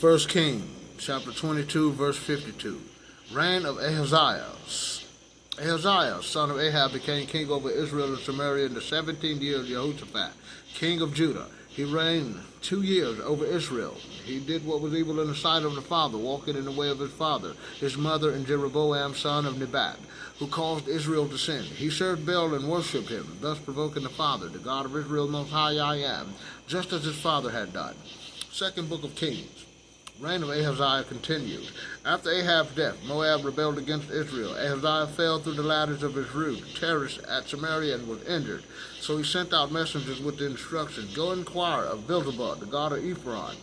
1 King, chapter 22, verse 52. Reign of Ahaziah. Ahaziah, son of Ahab, became king over Israel and Samaria in the 17th year of Jehoshaphat, king of Judah. He reigned 2 years over Israel. He did what was evil in the sight of the father, walking in the way of his father, his mother, and Jeroboam, son of Nebat, who caused Israel to sin. He served Baal and worshipped him, thus provoking the father, the God of Israel, most high I am, just as his father had done. Second book of Kings. Reign of Ahaziah continued. After Ahab's death, Moab rebelled against Israel. Ahaziah fell through the ladders of his roof, terraced at Samaria, and was injured. So he sent out messengers with the instructions, "Go inquire of Beelzebub, the god of Ephron,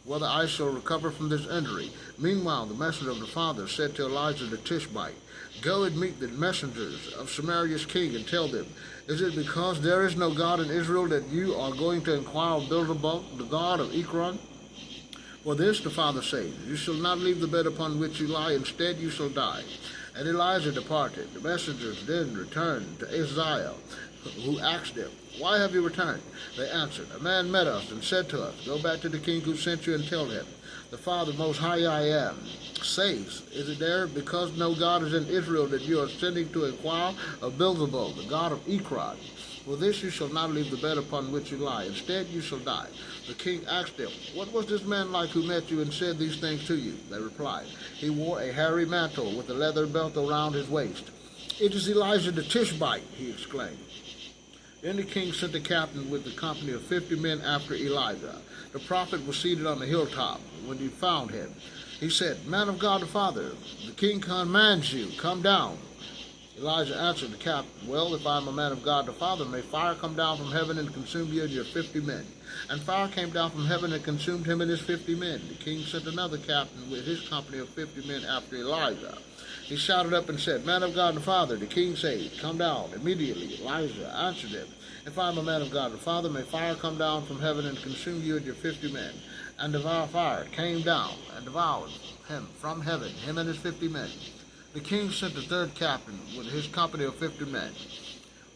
whether I shall recover from this injury." Meanwhile, the messenger of the father said to Elijah the Tishbite, "Go and meet the messengers of Samaria's king and tell them, is it because there is no God in Israel that you are going to inquire of Beelzebub, the god of Ekron? For this the father says, you shall not leave the bed upon which you lie, instead you shall die." And Elijah departed. The messengers then returned to Ahaziah, who asked them, "Why have you returned?" They answered, "A man met us and said to us, 'Go back to the king who sent you and tell him, the Father most high I am says, is it there because no God is in Israel that you are sending to inquire of Beelzebub, the god of Ekron? For this you shall not leave the bed upon which you lie, instead you shall die." The king asked them, "What was this man like who met you and said these things to you?" They replied, "He wore a hairy mantle with a leather belt around his waist." "It is Elijah the Tishbite," he exclaimed. Then the king sent a captain with a company of 50 men after Elijah. The prophet was seated on the hilltop. When he found him, he said, "Man of God the Father, the king commands you, come down." Elijah answered the captain, "Well, if I am a man of God the Father, may fire come down from heaven and consume you and your 50 men. And fire came down from heaven and consumed him and his 50 men. The king sent another captain with his company of 50 men after Elijah. He shouted up and said, "Man of God the Father, the king says, come down." Immediately Elijah answered him, "If I am a man of God the Father, may fire come down from heaven and consume you and your 50 men. And the fire came down and devoured him from heaven, him and his 50 men. The king sent the third captain with his company of 50 men.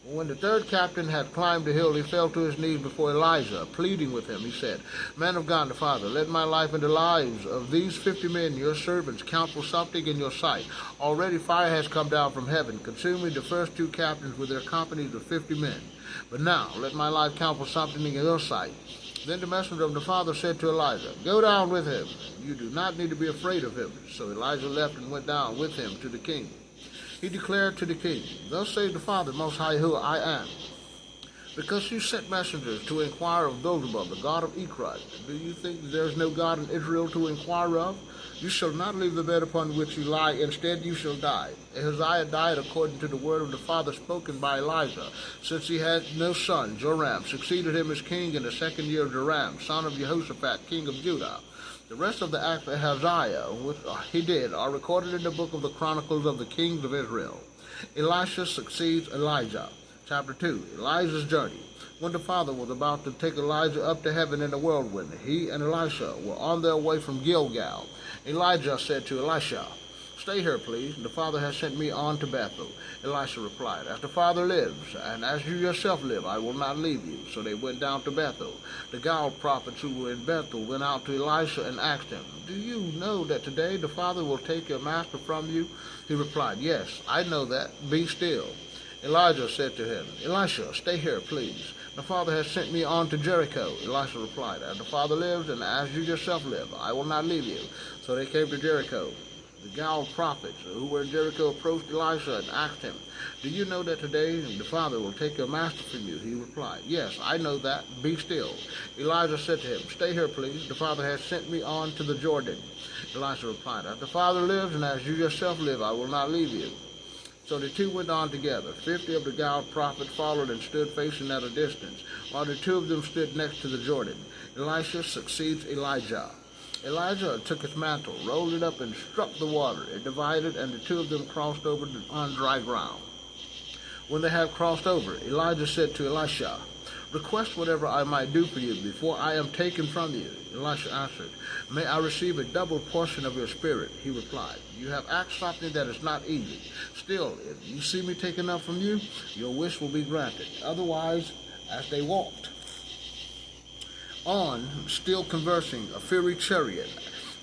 When the third captain had climbed the hill, he fell to his knees before Elijah, pleading with him. He said, "Man of God the Father, let my life and the lives of these 50 men, your servants, count for something in your sight. Already fire has come down from heaven, consuming the first 2 captains with their companies of 50 men. But now let my life count for something in your sight." Then the messenger of the Father said to Elijah, "Go down with him. You do not need to be afraid of him." So Elijah left and went down with him to the king. He declared to the king, "Thus says the Father most high who I am. Because you sent messengers to inquire of Beelzebub, the god of Ekron, do you think that there is no God in Israel to inquire of? You shall not leave the bed upon which you lie, instead you shall die." Ahaziah died according to the word of the Father spoken by Elijah. Since he had no son, Joram succeeded him as king in the 2nd year of Joram, son of Jehoshaphat, king of Judah. The rest of the acts of Ahaziah, which he did, are recorded in the book of the Chronicles of the Kings of Israel. Elisha succeeds Elijah. Chapter 2, Elijah's journey. When the Father was about to take Elijah up to heaven in a whirlwind, he and Elisha were on their way from Gilgal. Elijah said to Elisha, "Stay here, please. The Father has sent me on to Bethel." Elisha replied, "As the Father lives, and as you yourself live, I will not leave you." So they went down to Bethel. The Baal prophets who were in Bethel went out to Elisha and asked him, "Do you know that today the Father will take your master from you?" He replied, "Yes, I know that. Be still." Elijah said to him, "Elisha, stay here, please. The Father has sent me on to Jericho." Elisha replied, "As the Father lives, and as you yourself live, I will not leave you." So they came to Jericho. The Baal prophets who were in Jericho approached Elisha and asked him, "Do you know that today the Father will take your master from you?" He replied, "Yes, I know that. Be still." Elijah said to him, "Stay here, please. The Father has sent me on to the Jordan." Elisha replied, "As the Father lives, and as you yourself live, I will not leave you." So the two went on together. 50 of the Baal prophets followed and stood facing at a distance, while the 2 of them stood next to the Jordan. Elisha succeeds Elijah. Elijah took his mantle, rolled it up, and struck the water. It divided, and the 2 of them crossed over on dry ground. When they had crossed over, Elijah said to Elisha, "Request whatever I might do for you before I am taken from you." Elisha answered, "May I receive a double portion of your spirit?" He replied, "You have asked something that is not easy. Still, if you see me taken up from you, your wish will be granted." Otherwise, as they walked on, still conversing, a fiery chariot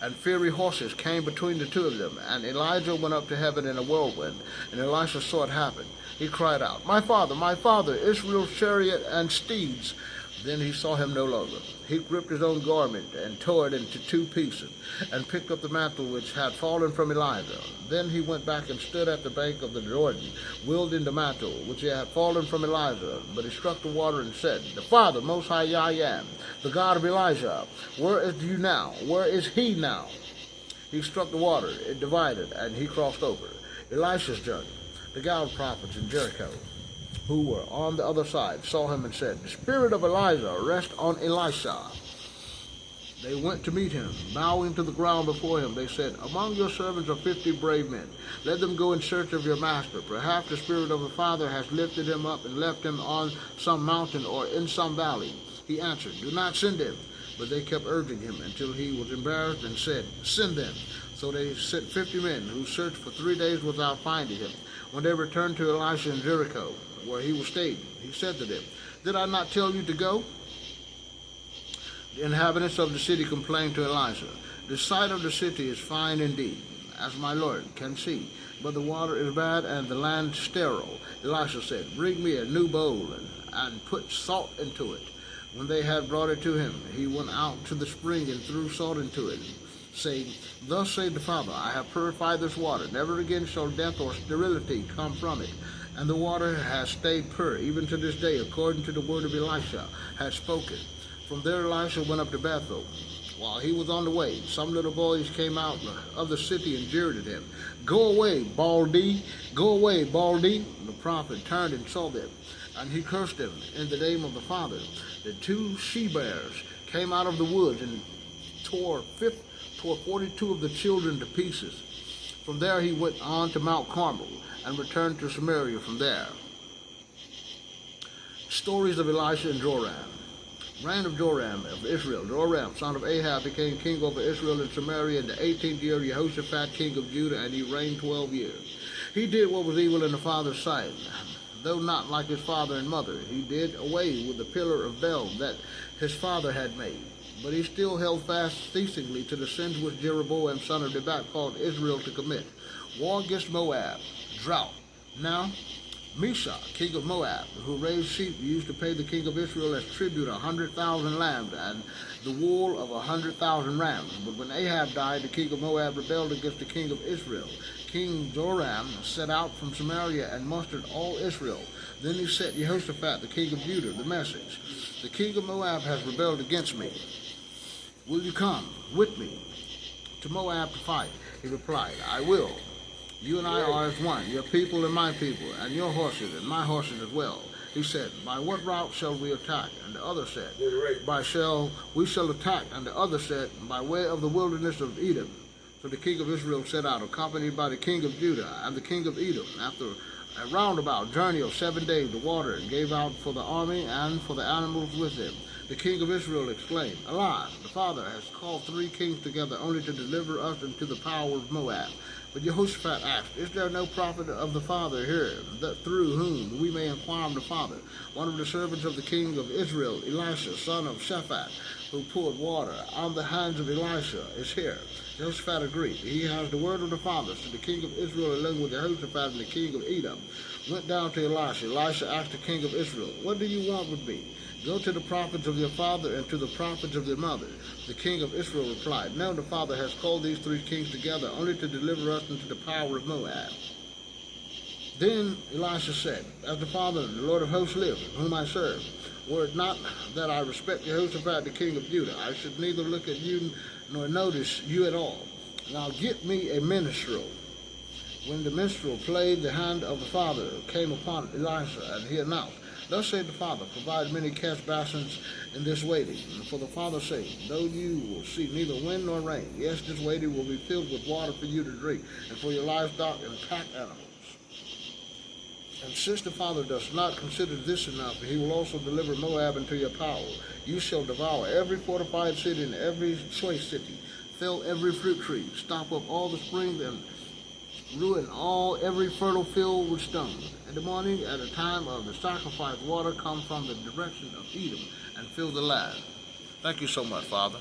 and fiery horses came between the two of them. And Elijah went up to heaven in a whirlwind, and Elisha saw it happen. He cried out, my father, Israel's chariot and steeds. Then he saw him no longer. He gripped his own garment and tore it into 2 pieces, and picked up the mantle which had fallen from Elijah. Then he went back and stood at the bank of the Jordan, wielding the mantle which had fallen from Elijah. But he struck the water and said, the Father, Most High I am, the God of Elijah, where is you now? Where is he now? He struck the water, it divided, and he crossed over. Elisha's journey. The Gad prophets in Jericho, who were on the other side, saw him and said, the spirit of Elijah rest on Elisha. They went to meet him, bowing to the ground before him. They said, among your servants are 50 brave men. Let them go in search of your master. Perhaps the spirit of the Father has lifted him up and left him on some mountain or in some valley. He answered, do not send him. But they kept urging him until he was embarrassed and said, send them. So they sent 50 men, who searched for 3 days without finding him. When they returned to Elisha in Jericho, where he was staying, he said to them, did I not tell you to go? The inhabitants of the city complained to Elisha, the sight of the city is fine indeed, as my lord can see, but the water is bad and the land sterile. Elisha said, bring me a new bowl and put salt into it. When they had brought it to him, he went out to the spring and threw salt into it, saying, thus saith the Father, I have purified this water. Never again shall death or sterility come from it. And the water has stayed pure, even to this day, according to the word of Elisha had spoken. From there Elisha went up to Bethel. While he was on the way, some little boys came out of the city and jeered at him. Go away, Baldy! Go away, Baldy! The prophet turned and saw them, and he cursed them in the name of the Father. The 2 she-bears came out of the woods and tore 42 of the children to pieces. From there he went on to Mount Carmel, and returned to Samaria from there. Stories of Elisha and Joram. Reign of Joram of Israel. Joram, son of Ahab, became king over Israel and Samaria in the 18th year of Jehoshaphat, king of Judah, and he reigned 12 years. He did what was evil in the father's sight, though not like his father and mother. He did away with the pillar of Baal that his father had made. But he still held fast ceasingly to the sins which Jeroboam, son of Nebat, caused Israel to commit. War against Moab. Drought. Now, Mesha, king of Moab, who raised sheep, used to pay the king of Israel as tribute 100,000 lambs and the wool of 100,000 rams. But when Ahab died, the king of Moab rebelled against the king of Israel. King Joram set out from Samaria and mustered all Israel. Then he sent Jehoshaphat, the king of Judah, the message, the king of Moab has rebelled against me. Will you come with me to Moab to fight? He replied, I will. You and I are as one, your people and my people, and your horses and my horses as well. He said, by what route shall we attack? And the other said, we shall attack. And the other said, by way of the wilderness of Edom. So the king of Israel set out, accompanied by the king of Judah and the king of Edom. After a roundabout journey of 7 days, the water gave out for the army and for the animals with them. The king of Israel exclaimed, alas, the Father has called 3 kings together only to deliver us into the power of Moab. But Jehoshaphat asked, is there no prophet of the Father here, that through whom we may inquire of the Father? One of the servants of the king of Israel, Elisha, son of Shaphat, who poured water on the hands of Elisha, is here. Jehoshaphat agreed. He has the word of the Father. So the king of Israel, along with Jehoshaphat and the king of Edom, went down to Elisha. Elisha asked the king of Israel, what do you want with me? Go to the prophets of your father and to the prophets of your mother. The king of Israel replied, no, the Father has called these 3 kings together only to deliver us into the power of Moab. Then Elisha said, as the Father, the Lord of hosts lives, whom I serve, were it not that I respect Jehoshaphat, the king of Judah, I should neither look at you nor notice you at all. Now get me a minstrel. When the minstrel played, the hand of the Father came upon Elisha, and he announced, thus said the Father, provide many cast basins in this wading, and for the Father's sake, though you will see neither wind nor rain, yes, this wading will be filled with water for you to drink, and for your livestock and pack animals. And since the Father does not consider this enough, he will also deliver Moab into your power. You shall devour every fortified city and every choice city, fill every fruit tree, stop up all the springs, and ruin every fertile field with stones. In the morning, at the time of the sacrifice, water comes from the direction of Edom and fill the land. Thank you so much, Father.